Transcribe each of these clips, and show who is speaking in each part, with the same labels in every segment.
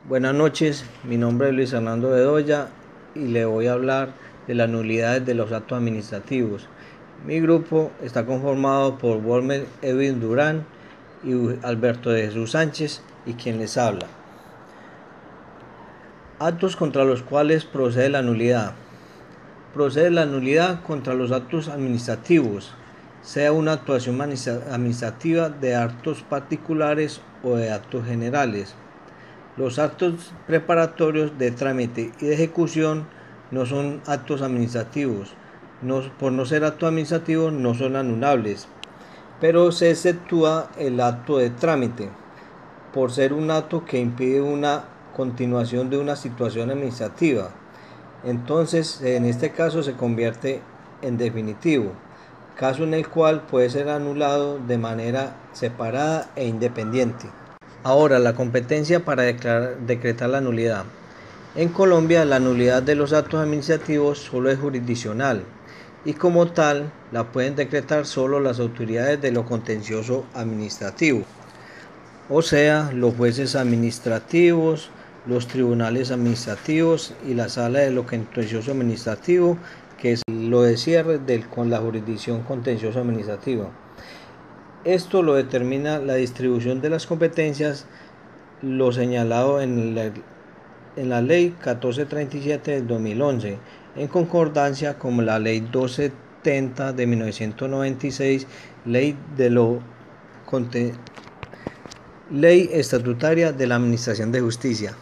Speaker 1: Buenas noches, mi nombre es Luis Fernando Bedoya y le voy a hablar de las nulidades de los actos administrativos. Mi grupo está conformado por Walmer Edwin Durán y Alberto de Jesús Sánchez y quien les habla. Actos contra los cuales procede la nulidad. Procede la nulidad contra los actos administrativos, sea una actuación administrativa de actos particulares o de actos generales. Los actos preparatorios de trámite y de ejecución no son actos administrativos. Por no ser actos administrativos no son anulables, pero se exceptúa el acto de trámite, por ser un acto que impide una continuación de una situación administrativa. Entonces, en este caso se convierte en definitivo, caso en el cual puede ser anulado de manera separada e independiente. Ahora, la competencia para decretar la nulidad. En Colombia, la nulidad de los actos administrativos solo es jurisdiccional y como tal la pueden decretar solo las autoridades de lo contencioso administrativo, o sea, los jueces administrativos, los tribunales administrativos y la sala de lo contencioso administrativo, que es lo de cierre con la jurisdicción contencioso administrativa. Esto lo determina la distribución de las competencias, lo señalado en la Ley 1437 del 2011, en concordancia con la Ley 270 de 1996, Ley Estatutaria de la Administración de Justicia.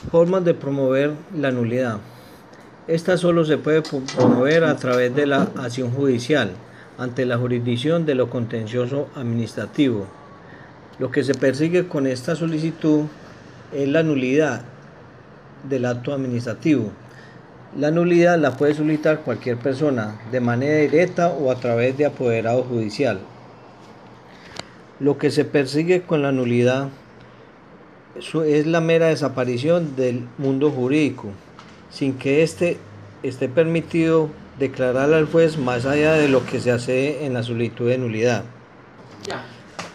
Speaker 1: Formas de promover la nulidad. Esta solo se puede promover a través de la acción judicial ante la jurisdicción de lo contencioso administrativo. Lo que se persigue con esta solicitud es la nulidad del acto administrativo. La nulidad la puede solicitar cualquier persona de manera directa o a través de apoderado judicial. Lo que se persigue con la nulidad es la mera desaparición del mundo jurídico, sin que éste esté permitido declarar al juez más allá de lo que se hace en la solicitud de nulidad.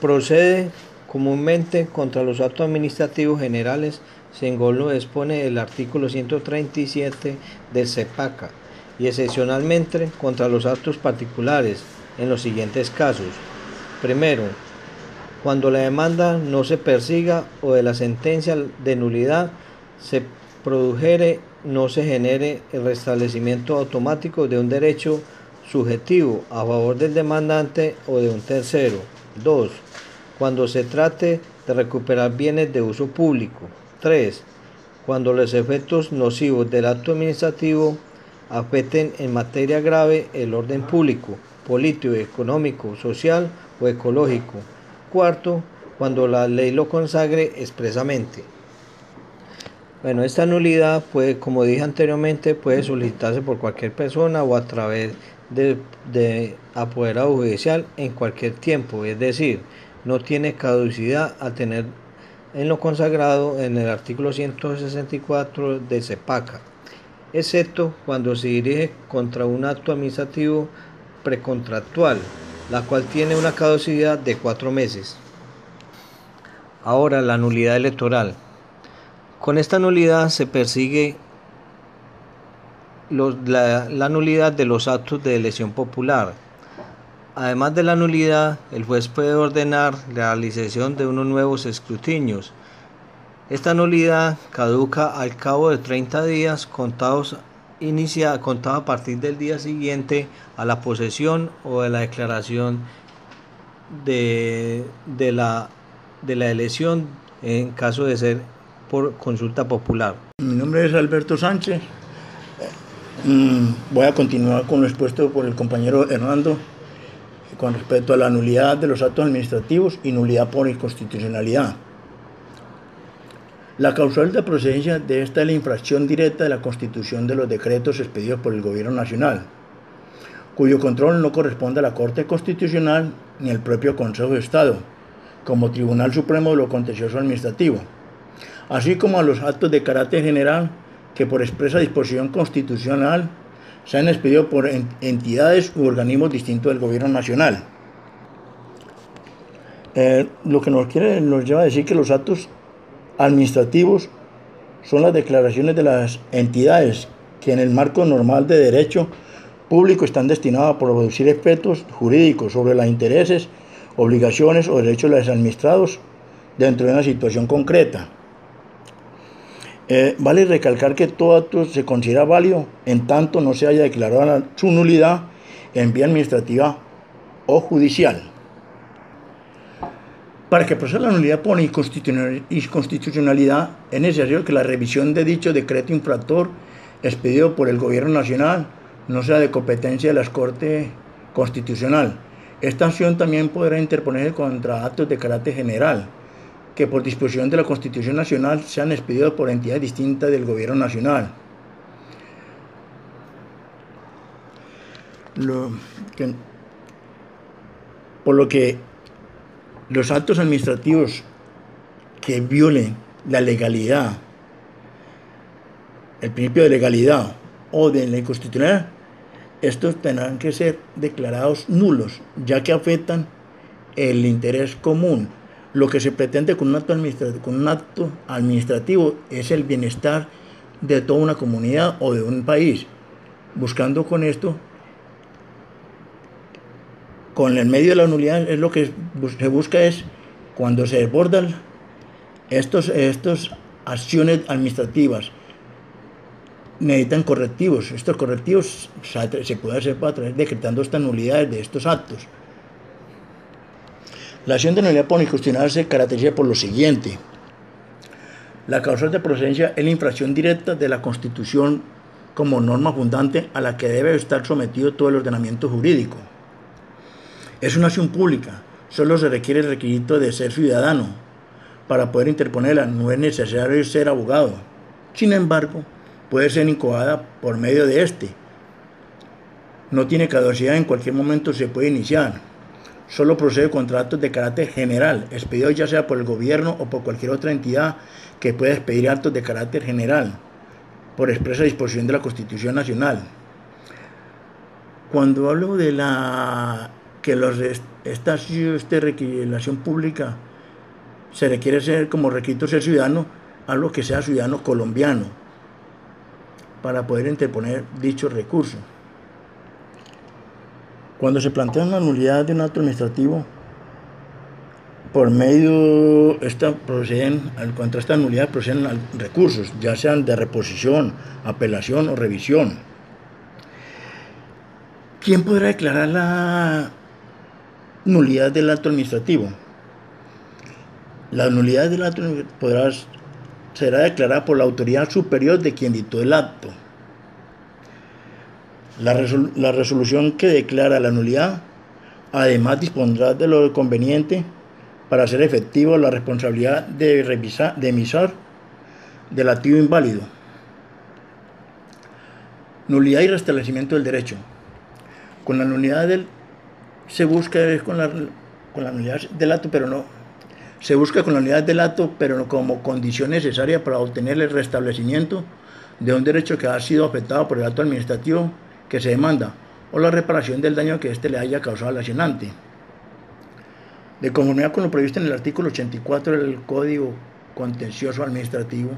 Speaker 1: Procede comúnmente contra los actos administrativos generales, según lo dispone el artículo 137 del CEPACA, y excepcionalmente contra los actos particulares en los siguientes casos. Primero, cuando la demanda no se persiga o de la sentencia de nulidad se produjere no se genere el restablecimiento automático de un derecho subjetivo a favor del demandante o de un tercero. 2. Cuando se trate de recuperar bienes de uso público. 3. Cuando los efectos nocivos del acto administrativo afecten en materia grave el orden público, político, económico, social o ecológico. 4. Cuando la ley lo consagre expresamente. Bueno, esta nulidad como dije anteriormente, puede solicitarse por cualquier persona o a través de apoderado judicial en cualquier tiempo, es decir, no tiene caducidad a tener en lo consagrado en el artículo 164 de CEPACA, excepto cuando se dirige contra un acto administrativo precontractual, la cual tiene una caducidad de 4 meses. Ahora, la nulidad electoral. Con esta nulidad se persigue la nulidad de los actos de elección popular. Además de la nulidad, el juez puede ordenar la realización de unos nuevos escrutinios. Esta nulidad caduca al cabo de 30 días contados a partir del día siguiente a la posesión o de la declaración de la elección en caso de ser por consulta popular.
Speaker 2: Mi nombre es Alberto Sánchez. Voy a continuar con lo expuesto por el compañero Hernando con respecto a la nulidad de los actos administrativos y nulidad por inconstitucionalidad. La causal de procedencia de esta es la infracción directa de la constitución de los decretos expedidos por el Gobierno Nacional, cuyo control no corresponde a la Corte Constitucional ni al propio Consejo de Estado, como Tribunal Supremo de lo Contencioso Administrativo, así como a los actos de carácter general que por expresa disposición constitucional se han expedido por entidades u organismos distintos del Gobierno Nacional. Lo que nos lleva a decir que los actos administrativos son las declaraciones de las entidades que en el marco normal de derecho público están destinadas a producir efectos jurídicos sobre los intereses, obligaciones o derechos de los administrados dentro de una situación concreta. Vale recalcar que todo acto se considera válido en tanto no se haya declarado su nulidad en vía administrativa o judicial. Para que proceda la nulidad por inconstitucionalidad, es necesario que la revisión de dicho decreto infractor expedido por el Gobierno Nacional no sea de competencia de la Corte Constitucional. Esta acción también podrá interponerse contra actos de carácter general, que por disposición de la Constitución Nacional sean expedidos por entidades distintas del Gobierno Nacional. Por lo que los actos administrativos que violen la legalidad, el principio de legalidad o de la inconstitucionalidad, estos tendrán que ser declarados nulos, ya que afectan el interés común. Lo que se pretende con un acto administrativo es el bienestar de toda una comunidad o de un país, buscando con esto, con el medio de la nulidad, es lo que se busca es cuando se desbordan estas acciones administrativas, necesitan correctivos. Estos correctivos se pueden hacer a través decretando estas nulidades de estos actos. La acción de nulidad por inconstitucionalidad se caracteriza por lo siguiente: la causal de procedencia es la infracción directa de la Constitución como norma fundante a la que debe estar sometido todo el ordenamiento jurídico. Es una acción pública, solo se requiere el requisito de ser ciudadano para poder interponerla, no es necesario ser abogado. Sin embargo, puede ser incoada por medio de este. No tiene caducidad, en cualquier momento se puede iniciar. Solo procede contra actos de carácter general, expedidos ya sea por el gobierno o por cualquier otra entidad que pueda expedir actos de carácter general, por expresa disposición de la Constitución Nacional. Cuando hablo de esta acción pública se requiere ser como requisito ser ciudadano, algo que sea ciudadano colombiano para poder interponer dicho recurso. Cuando se plantea una nulidad de un acto administrativo, por medio contra esta nulidad proceden recursos, ya sean de reposición, apelación o revisión. ¿Quién podrá declarar la nulidad del acto administrativo? La nulidad del acto será declarada por la autoridad superior de quien dictó el acto. La resolución que declara la nulidad, además, dispondrá de lo conveniente para hacer efectiva la responsabilidad de emisor del activo inválido. Nulidad y restablecimiento del derecho. Con la nulidad se busca con la nulidad del acto, pero no. Se busca con la nulidad del acto, pero no como condición necesaria para obtener el restablecimiento de un derecho que ha sido afectado por el acto administrativo que se demanda, o la reparación del daño que éste le haya causado al accionante. De conformidad con lo previsto en el artículo 84 del Código Contencioso Administrativo,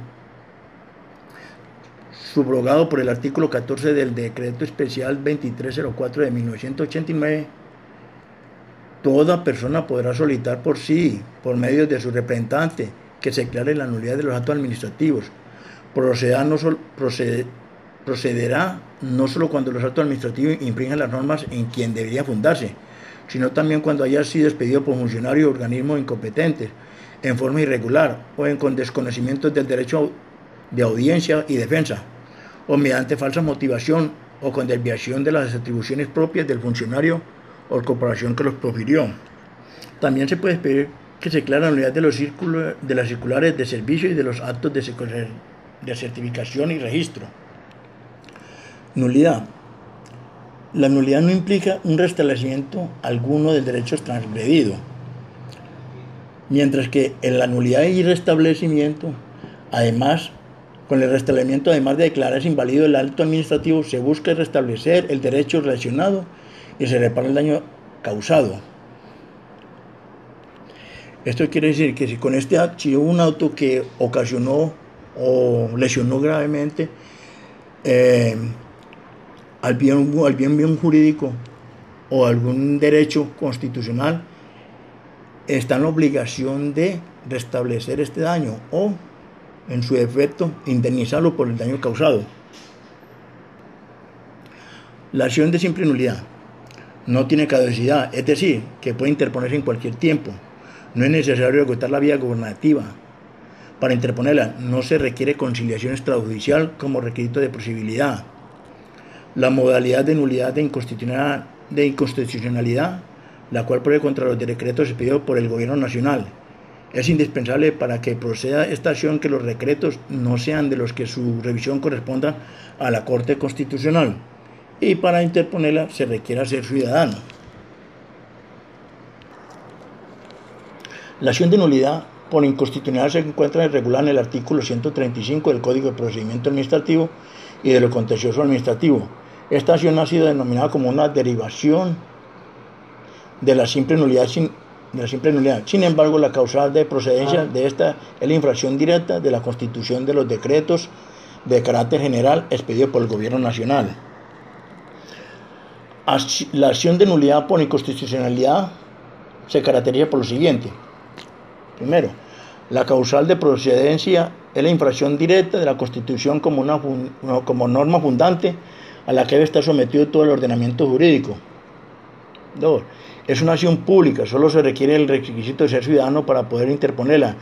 Speaker 2: subrogado por el artículo 14 del Decreto Especial 2304 de 1989, toda persona podrá solicitar por sí, por medio de su representante, que se declare la nulidad de los actos administrativos. Procederá no solo cuando los actos administrativos infringen las normas en quien debería fundarse, sino también cuando haya sido expedido por funcionarios o organismos incompetentes, en forma irregular o con desconocimiento del derecho de audiencia y defensa, o mediante falsa motivación o con desviación de las atribuciones propias del funcionario o corporación que los profirió. También se puede pedir que se declare la nulidad de las circulares de servicio y de los actos de certificación y registro. Nulidad. La nulidad no implica un restablecimiento alguno del derecho transgredido, mientras que en la nulidad y restablecimiento, además, con el restablecimiento, además de declararse inválido el acto administrativo, se busca restablecer el derecho relacionado y se repara el daño causado. Esto quiere decir que si con este acto, si hubo un auto que ocasionó o lesionó gravemente al bien jurídico o algún derecho constitucional, está en la obligación de restablecer este daño o, en su defecto, indemnizarlo por el daño causado. La acción de simple nulidad no tiene caducidad, es decir, que puede interponerse en cualquier tiempo. No es necesario agotar la vía gubernativa. Para interponerla no se requiere conciliación extrajudicial como requisito de posibilidad. La modalidad de nulidad de inconstitucionalidad, la cual procede contra los decretos expedidos por el Gobierno Nacional. Es indispensable para que proceda esta acción que los decretos no sean de los que su revisión corresponda a la Corte Constitucional, y para interponerla se requiere ser ciudadano. La acción de nulidad por inconstitucionalidad se encuentra regulada en el artículo 135 del Código de Procedimiento Administrativo y de lo contencioso administrativo. Esta acción ha sido denominada como una derivación de la simple nulidad. Sin embargo, la causal de procedencia de esta es la infracción directa de la constitución de los decretos de carácter general expedidos por el Gobierno Nacional. La acción de nulidad por inconstitucionalidad se caracteriza por lo siguiente. Primero, la causal de procedencia es la infracción directa de la Constitución como norma fundante a la que debe estar sometido todo el ordenamiento jurídico. 2. Es una acción pública, solo se requiere el requisito de ser ciudadano para poder interponerla.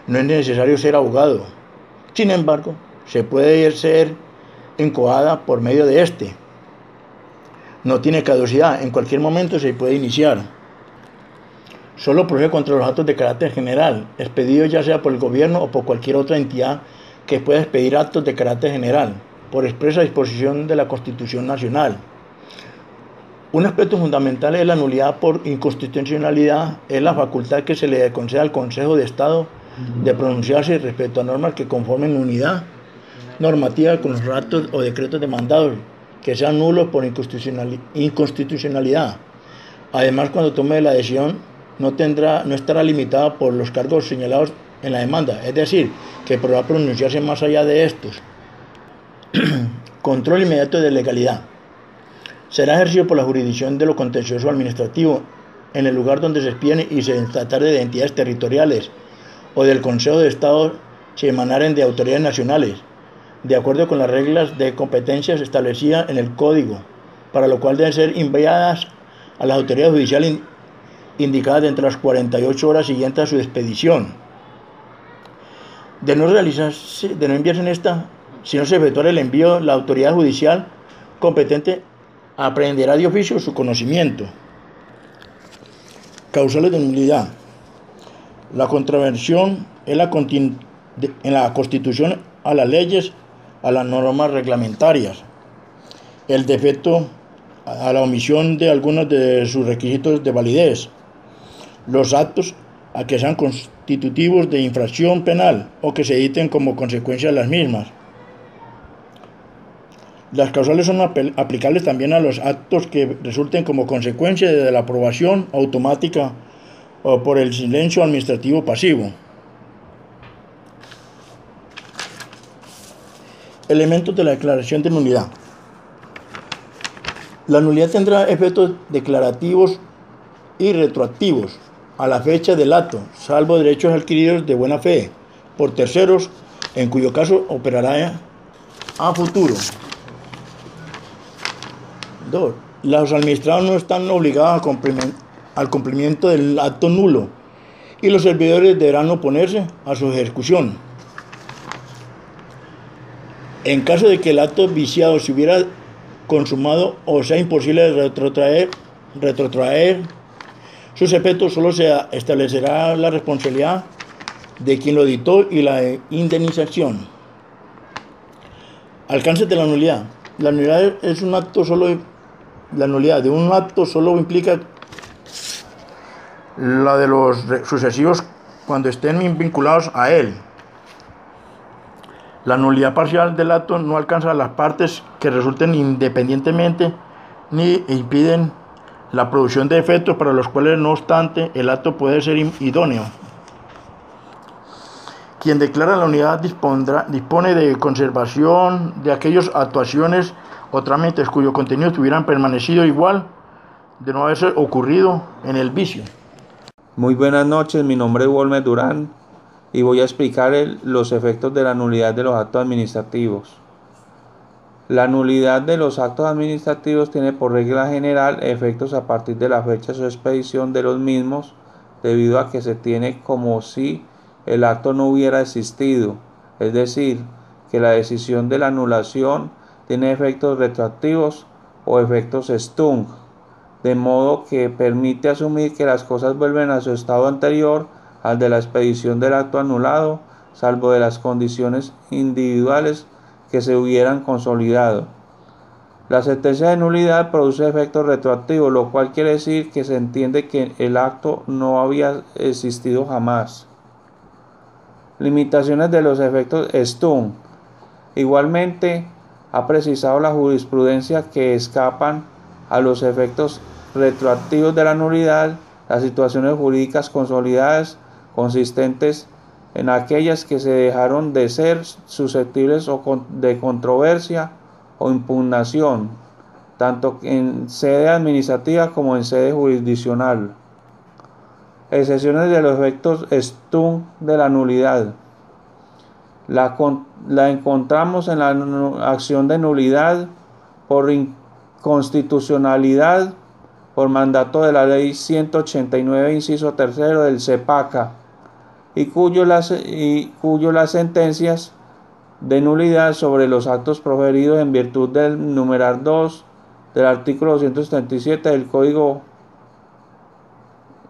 Speaker 2: No es necesario ser abogado. Sin embargo, se puede ser incoada por medio de este. No tiene caducidad, en cualquier momento se puede iniciar. Solo procede contra los actos de carácter general, expedidos ya sea por el gobierno o por cualquier otra entidad que pueda expedir actos de carácter general, por expresa disposición de la Constitución Nacional. Un aspecto fundamental de la nulidad por inconstitucionalidad es la facultad que se le concede al Consejo de Estado de pronunciarse respecto a normas que conformen unidad normativa con los actos o decretos demandados que sean nulos por inconstitucionalidad. Además, cuando tome la decisión, no estará limitada por los cargos señalados en la demanda, es decir, que podrá pronunciarse más allá de estos. Control inmediato de legalidad. Será ejercido por la jurisdicción de lo contencioso administrativo en el lugar donde se expiden y se tratare de entidades territoriales o del Consejo de Estado si emanaren de autoridades nacionales, de acuerdo con las reglas de competencias establecidas en el Código, para lo cual deben ser enviadas a las autoridades judiciales indicadas entre las 48 horas siguientes a su expedición. De no enviarse en esta, si no se efectuara el envío, la autoridad judicial competente aprehenderá de oficio su conocimiento. Causales de nulidad. La contravención en la Constitución a las leyes, a las normas reglamentarias. El defecto a la omisión de algunos de sus requisitos de validez. Los actos a que sean constitutivos de infracción penal o que se editen como consecuencia de las mismas. Las causales son aplicables también a los actos que resulten como consecuencia de la aprobación automática o por el silencio administrativo pasivo. Elementos de la declaración de nulidad. La nulidad tendrá efectos declarativos y retroactivos a la fecha del acto, salvo derechos adquiridos de buena fe por terceros, en cuyo caso operará a futuro. 2. Los administrados no están obligados al cumplimiento del acto nulo y los servidores deberán oponerse a su ejecución. En caso de que el acto viciado se hubiera consumado o sea imposible retrotraer sus efectos, solo se establecerá la responsabilidad de quien lo dictó y la indemnización. Alcance de la nulidad. La nulidad es un acto solo. La nulidad de un acto solo implica la de los sucesivos cuando estén vinculados a él. La nulidad parcial del acto no alcanza a las partes que resulten independientemente ni impiden la producción de efectos para los cuales, no obstante, el acto puede ser idóneo. Quien declara la nulidad dispone de conservación de aquellas actuaciones o trámites cuyo contenido hubieran permanecido igual de no haberse ocurrido en el vicio.
Speaker 3: Muy buenas noches, mi nombre es Wolmer Durán y voy a explicar los efectos de la nulidad de los actos administrativos. La nulidad de los actos administrativos tiene por regla general efectos a partir de la fecha de su expedición de los mismos, debido a que se tiene como si el acto no hubiera existido, es decir, que la decisión de la anulación tiene efectos retroactivos o efectos Stung, de modo que permite asumir que las cosas vuelven a su estado anterior al de la expedición del acto anulado, salvo de las condiciones individuales que se hubieran consolidado. La sentencia de nulidad produce efectos retroactivos, lo cual quiere decir que se entiende que el acto no había existido jamás. Limitaciones de los efectos Stung. Igualmente, ha precisado la jurisprudencia que escapan a los efectos retroactivos de la nulidad las situaciones jurídicas consolidadas consistentes en aquellas que se dejaron de ser susceptibles de controversia o impugnación, tanto en sede administrativa como en sede jurisdiccional. Excepciones de los efectos Stung de la nulidad. La encontramos en la acción de nulidad por inconstitucionalidad por mandato de la Ley 189, inciso 3 del CEPACA, y cuyo las sentencias de nulidad sobre los actos proferidos en virtud del numeral 2 del artículo 237 del Código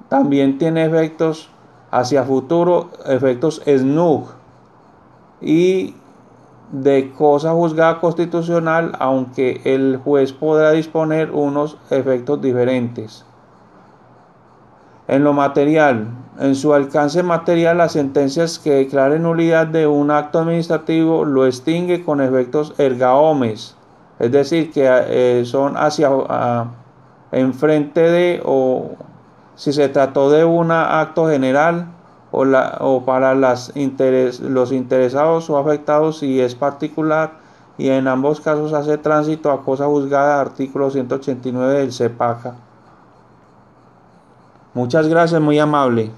Speaker 3: también tiene efectos hacia futuro, efectos SNUG y de cosa juzgada constitucional, aunque el juez podrá disponer unos efectos diferentes. En lo material, en su alcance material, las sentencias que declaren nulidad de un acto administrativo lo extingue con efectos erga omnes, es decir, que son hacia enfrente de, o si se trató de un acto general, o para los interesados o afectados si es particular, y en ambos casos hace tránsito a cosa juzgada, artículo 189 del CEPACA. Muchas gracias, muy amable.